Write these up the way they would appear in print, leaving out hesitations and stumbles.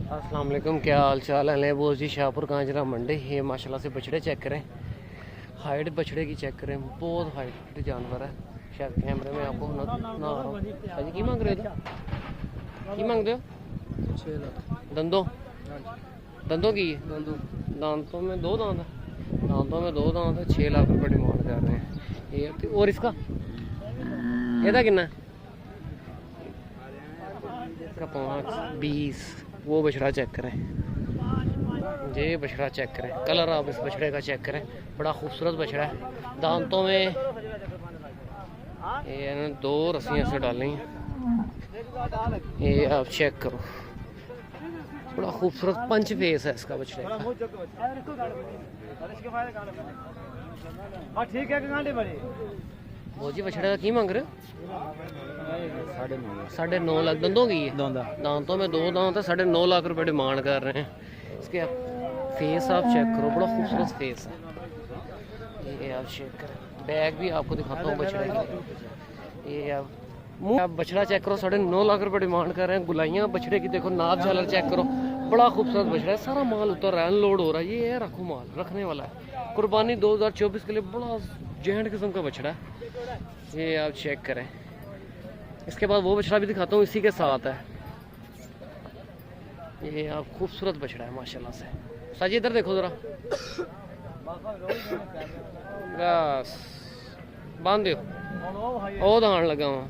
अस्सलाम वालेकुम, क्या हाल चाल है। बोझ जी शाहपुर कांजरा मंडी। ये माशाल्लाह से बछड़े चेक करें, हाइट बछड़े की चेक करें, बहुत हाइट जानवर है। शायद कैमरे में आपको ना अजी की मांग रहे हो, की मांगते हो? 6 लाख दंदों दंदों की है? दांतों में दो दांत है, दांतों में दो दांत है। 6 लाख रुपये डिमांड कर रहे हैं ये। और इसका ਇਹਦਾ कितना है? इसका 5-20। वो बछड़ा चेक करें, ये बछड़ा चेक करें, कलर आप इस बछड़े का चेक करें, बड़ा खूबसूरत बछड़ा है। दांतों में ये 2 रस्सियाँ से डाली हैं, ये आप चेक करो, बड़ा खूबसूरत पंच फेस है इसका बछड़े का। वो जी बछड़े का की मांग रहे हो? 9.5 लाख। दंदों की है? दांतों में 2 दांत है, 9.5 लाख रुपए डिमांड कर रहे हैं इसके। आप फेस आप चेक करो, बड़ा खूबसूरत फेस है। ये आप चेक करें, बैग भी आपको दिखाता हूँ बछड़े की। ये आप मुँह, आप बछड़ा चेक करो, 9.5 लाख रुपए डिमांड कर रहे हैं। गुलाइयाँ बछड़े की देखो, नाप झालर चेक करो, बड़ा खूबसूरत बछड़ा है। सारा माल उतर रहा है, अनलोड हो रहा है। ये है रखो माल, रखने वाला है। कुर्बानी 2024 के लिए बड़ा जेंट किस्म का बछड़ा है। ये आप चेक करें। इसके बाद वो बछड़ा भी दिखाता हूँ, इसी के साथ है। ये आप खूबसूरत बछड़ा है माशाल्लाह से। साजी इधर देखो जरा, बस बांध दो, ओ धान लगा हुआ।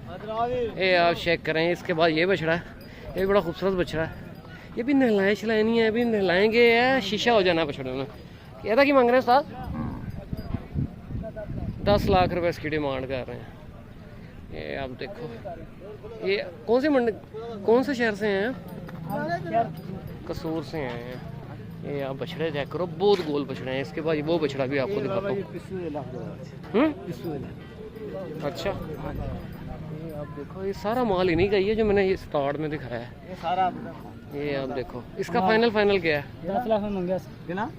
ये आप चेक करें। इसके बाद ये बछड़ा है, ये बड़ा खूबसूरत बछड़ा है। ये भी नहलाए शलाए नहीं है, अभी नहलाएंगे, है शीशा हो जाना है बछड़े में। ये की मांग रहे हैं साहब? 10 लाख रुपए इसकी डिमांड कर रहे हैं। ये आप देखो, ये कौन सी मंडी, कौन से शहर से हैं? कसूर से हैं। ये आप बछड़े चेक करो, बहुत गोल बछड़े हैं। इसके बाद वो बछड़ा भी आपको दिखाता हूँ। अच्छा, ये आप देखो, ये सारा माल इन्हीं का ही है जो मैंने ये स्टार्ट में दिखाया है। ये आप देखो, इसका फाइनल क्या है? 10 लाख में मंगया बिना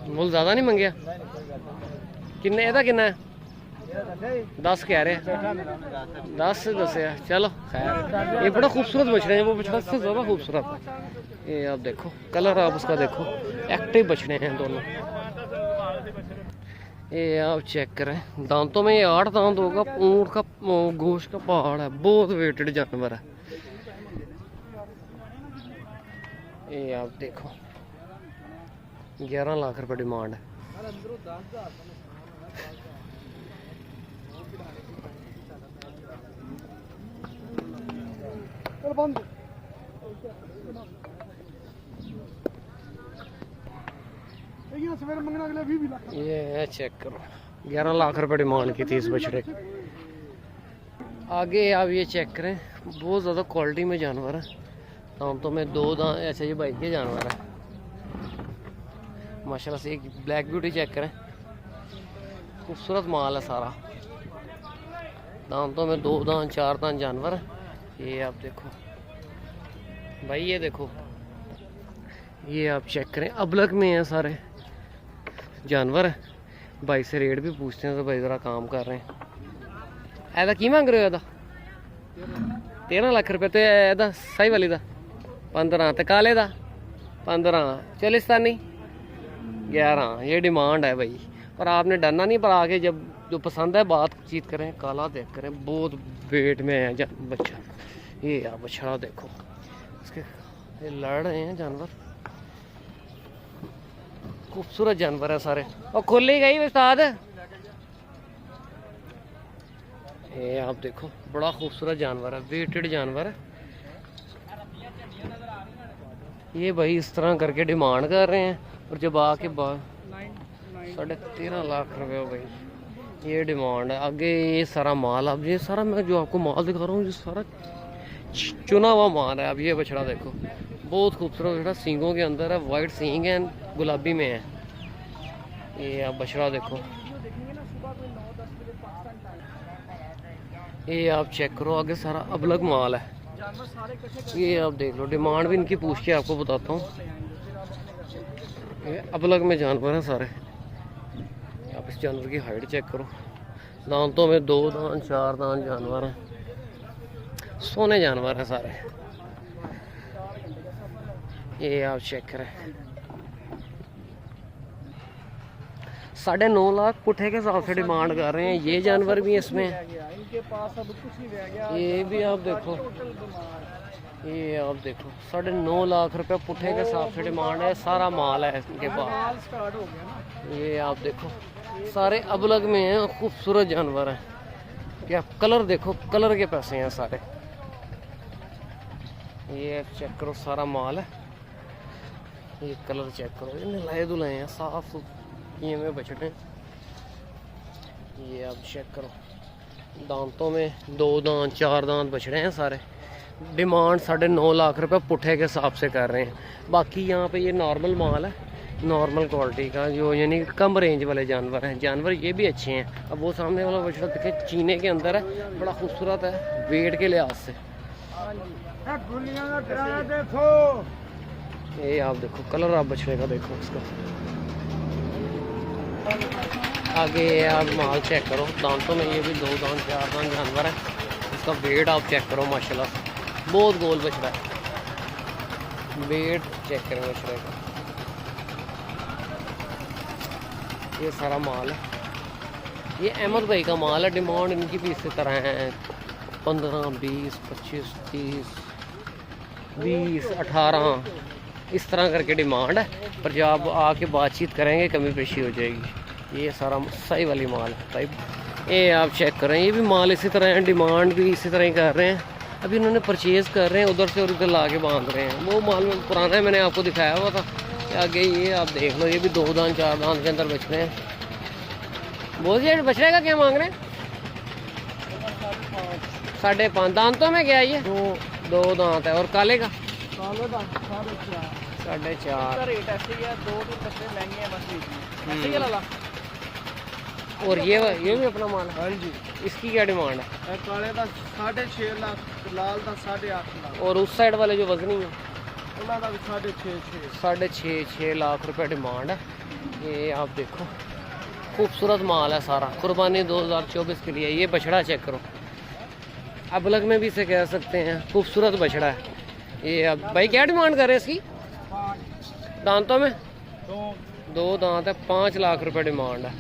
मोल ज़्यादा नहीं मंगया? किन्ने ਇਹਦਾ किन्ना है? 10 कह रहे हैं। 10 दसिया, चलो खैर। ये बड़ा खूबसूरत बछड़े हैं, वो बछड़ा से ज़्यादा खूबसूरत है। ये आप देखो, कलर आप उसका देखो, एक्टिव बछड़े हैं दोनों। ये आप चेक करें, दांतों में ये 8 दांत होगा। ऊँट का गोश्त का पहाड़ है, बहुत वेटेड जानवर है। ये आप देखो, 11 लाख रुपए डिमांड है। ये चेक करो, 11 लाख रुपए डिमांड की थी इस बछड़े की। आगे आप ये चेक करें, बहुत ज़्यादा क्वालिटी में जानवर है। दांतों में 2 दांत। अच्छा, ये भाई के जानवर है माशाल्लाह से। एक ब्लैक ब्यूटी चेक करें, खूबसूरत माल है सारा। दांतों में 2 दांत 4 दांत जानवर है। ये आप देखो भाई, ये देखो, ये आप चेक करें, अबलग में है सारे जानवर है। भाई से रेट भी पूछते हैं तो भाई ज़रा काम कर रहे हैं। ऐसा की मांग रहे हो? 13 लाख रुपये। तो ऐसा सही वाली दा 15, तो काले दा 15, चालिस्तानी 11। ये डिमांड है भाई, और आपने डरना नहीं, पर आगे जब जो पसंद है बातचीत करें। काला देख करें, बहुत वेट में है बच्चा। ये आप बछड़ा देखो, इसके ये लड़ रहे हैं जानवर, खूबसूरत जानवर है सारे। और खुली गई उस्ताद। ये आप देखो, बड़ा खूबसूरत जानवर है, वेटेड जानवर है। ये भाई इस तरह करके डिमांड कर रहे हैं, और जब आके 13.5 लाख रुपये हो भाई, ये डिमांड है। आगे ये सारा माल, अब ये सारा मैं जो आपको माल दिखा रहा हूँ, ये सारा चुना हुआ माल है। अब ये बछड़ा देखो, बहुत खूबसूरत बछड़ा, सींगों के अंदर है, वाइट सींग है, गुलाबी में है। ये आप बछड़ा देखो, ये आप चेक करो, आगे सारा अबलग माल है। ये आप देख लो, डिमांड भी इनकी पूछ के आपको बताता हूँ। ये अबलग में जानवर हैं सारे। आप इस जानवर की हाइट चेक करो, दांतों में 2 दांत 4 दांत जानवर हैं। सोने जानवर हैं सारे। ये आप चेक करें, 9.5 लाख पुट्ठे के हिसाब से डिमांड कर रहे हैं। ये जानवर भी इसमें, इनके पास अब कुछ नहीं रह गया। ये भी आप देखो, ये आप देखो 9.5 लाख रुपए पुट्ठे के हिसाब से डिमांड है। सारा माल है इनके पास। स्टार्ट हो गया ना। ये आप देखो सारे अबलग में हैं, खूबसूरत जानवर हैं। क्या कलर देखो, कलर के पैसे हैं सारे। ये चेक करो सारा माल है। ये कलर चेक करो, ये नलाए धुलाए हैं, साफ ये में बछड़े। ये आप चेक करो, दांतों में 2 दांत 4 दांत बछड़े हैं सारे। डिमांड 9.5 लाख रुपए पुट्ठे के हिसाब से कर रहे हैं। बाकी यहाँ पे ये नॉर्मल माल है, नॉर्मल क्वालिटी का, जो यानी कम रेंज वाले जानवर हैं। जानवर ये भी अच्छे हैं। अब वो सामने वाला बछड़ा देखे, चीने के अंदर है, बड़ा खूबसूरत है वेट के लिहाज से। ये आप देखो कलर, आप बछड़े का देखो उसका। आगे आप माल चेक करो, दांतों में ये भी 2 दांत 4 दांत जानवर है। इसका वेट आप चेक करो, माशाल्लाह बहुत गोल बछड़ा है। वेट चेक करें बछड़े का। ये सारा माल है, ये अहमद भाई का माल है। डिमांड इनकी भी इसी तरह है, 15, 20, 25, 30, 20, 18 इस तरह करके डिमांड है। पर जब आप आके बातचीत करेंगे कमी पेशी हो जाएगी। ये सारा सही वाली माल है भाई। ये आप चेक करें, ये भी माल इसी तरह है, डिमांड भी इसी तरह ही कर रहे हैं। अभी इन्होंने परचेज़ कर रहे हैं उधर से और इधर ला के बांध रहे हैं। वो माल में पुराना है, मैंने आपको दिखाया हुआ था। आगे ये आप देख लो, ये भी 2 दांत 4 दांत के अंदर बछड़े हैं। बोलिए बछड़े का क्या मांग रहे हैं? 5.5 दांतों में क्या है ये? 2 दांत है। और काले का 4.5 रेट ऐसे ही है। 2-3 बच्चे महंगे हैं बस ऐसे ही लाला। और ये भी अपना माल है। हाँ जी। इसकी क्या डिमांड है? काले का 6.5 लाख, लाल का 8.5 लाख। और उस साइड वाले जो वजनी है उन्होंने 6.5 लाख रुपए डिमांड है। ये आप देखो खूबसूरत माल है सारा, कुर्बानी 2024 के लिए। ये बछड़ा चेक करो, अबलग में भी इसे कह सकते हैं, खूबसूरत बछड़ा है। ये अब भाई क्या डिमांड कर रहे हैं इसकी? दांतों में 2 दांत है, 5 लाख रुपए डिमांड है।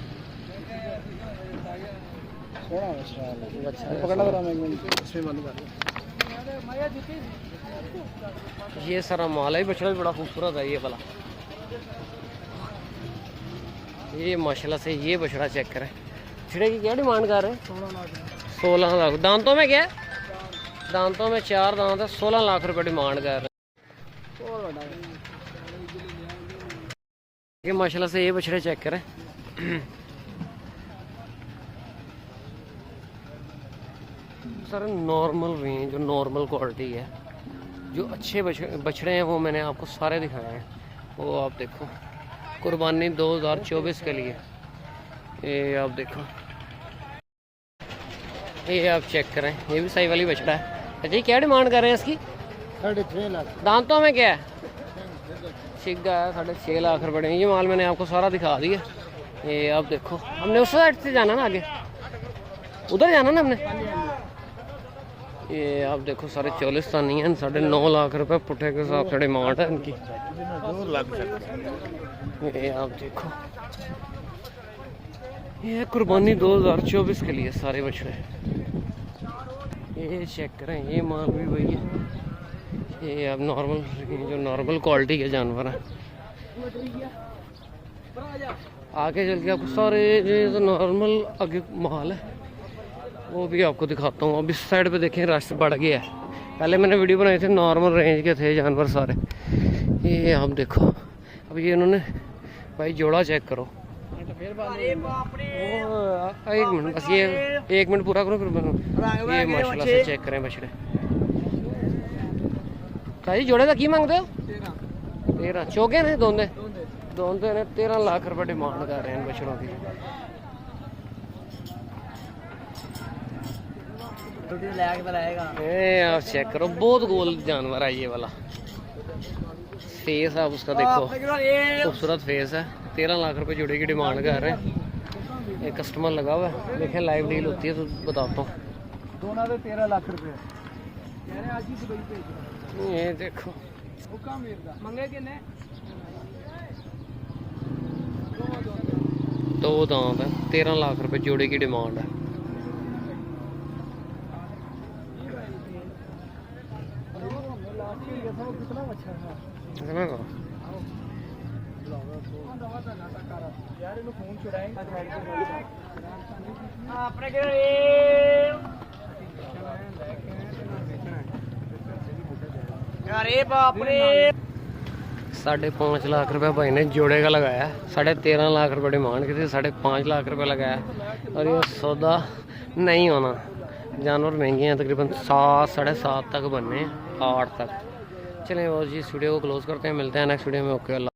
ये सारा माल है, बछड़ा भी बड़ा खूबसूरत है ये वाला। ये माशाल्लाह से ये बछड़ा चेक करें। बछड़े की क्या डिमांड कर रहे हैं? 16 लाख। दांतों में क्या है? दांतों में 4 दांत है, 16 लाख रुपए डिमांड कर रहे हैं। ये माशाल्लाह से ये बछड़े चेक करें। सर नॉर्मल रेंज, जो नॉर्मल क्वालिटी है, जो अच्छे बछड़े हैं वो मैंने आपको सारे दिखाए हैं। वो आप देखो, कुर्बानी 2024 के लिए। ये आप देखो, ये आप चेक करें, ये भी सही वाली बछड़ा है। अच्छा क्या डिमांड कर रहे हैं इसकी? 3.5 लाख। दांतों में क्या है? छिग्गा है, 6.5 लाख रुपए। ये माल मैंने आपको सारा दिखा दिया। ये आप देखो, हमने उस साइड से जाना ना, आगे उधर जाना ना हमने। ये आप देखो सारे चोलिस्तानी हैं। 9.5 लाख रुपए पुट्ठे के हिसाब से डिमांड है इनकी। ये आप देखो, ये कुर्बानी 2024 के लिए सारे बछड़े। ये चेक करें, ये माल भी वही है। ये अब नॉर्मल, जो नॉर्मल क्वालिटी के जानवर हैं। आगे चल के आपको सारे जो नॉर्मल आगे माल है वो भी आपको दिखाता हूँ। अब इस साइड पे देखें रश बढ़ गया है। पहले मैंने वीडियो बनाए थे, नॉर्मल रेंज के थे जानवर सारे। ये आप देखो, अब ये इन्होंने भाई जोड़ा चेक करो। एक मिनट बस, ये 1 मिनट पूरा करो फिर ये माशाल्लाह से चेक करें बछड़े। भाई जोड़े का की मांगते हो? 13 चौके ने दोंदे ने 13 लाख रुपए डिमांड कर रहे हैं बछड़ों की। आप चेक करो, बहुत गोल जानवर है ये वाला। फेस आप उसका देखो, खूबसूरत फेस है। 13 लाख रुपए जोड़े की डिमांड कर रहे हैं। एक कस्टमर लगा हुआ है, देखें लाइव डील होती है तो बताता हूँ। दोनों 13 लाख रुपए। कह रहे आज ही दुबई भेज ये देखो वो काम मेरा मंगे किन्ने दो दांत है, 13 लाख रुपए जोड़े की डिमांड है। कितना अच्छा है इतना का यार इन्हें फोन छुड़ाएंगे अपने अरे बाप रे 5.5 लाख रुपए भाई ने जोड़े का लगाया, 13.5 लाख रुपए डिमांड की थी, 5.5 लाख रुपए लगाया और ये सौदा नहीं होना। जानवर महंगे हैं, तकरीबन 7 साढ़े 7 तक बनने, 8 तक। चलें और जी इस वीडियो को क्लोज करते हैं, मिलते हैं नेक्स्ट वीडियो में। ओके अल्लाह।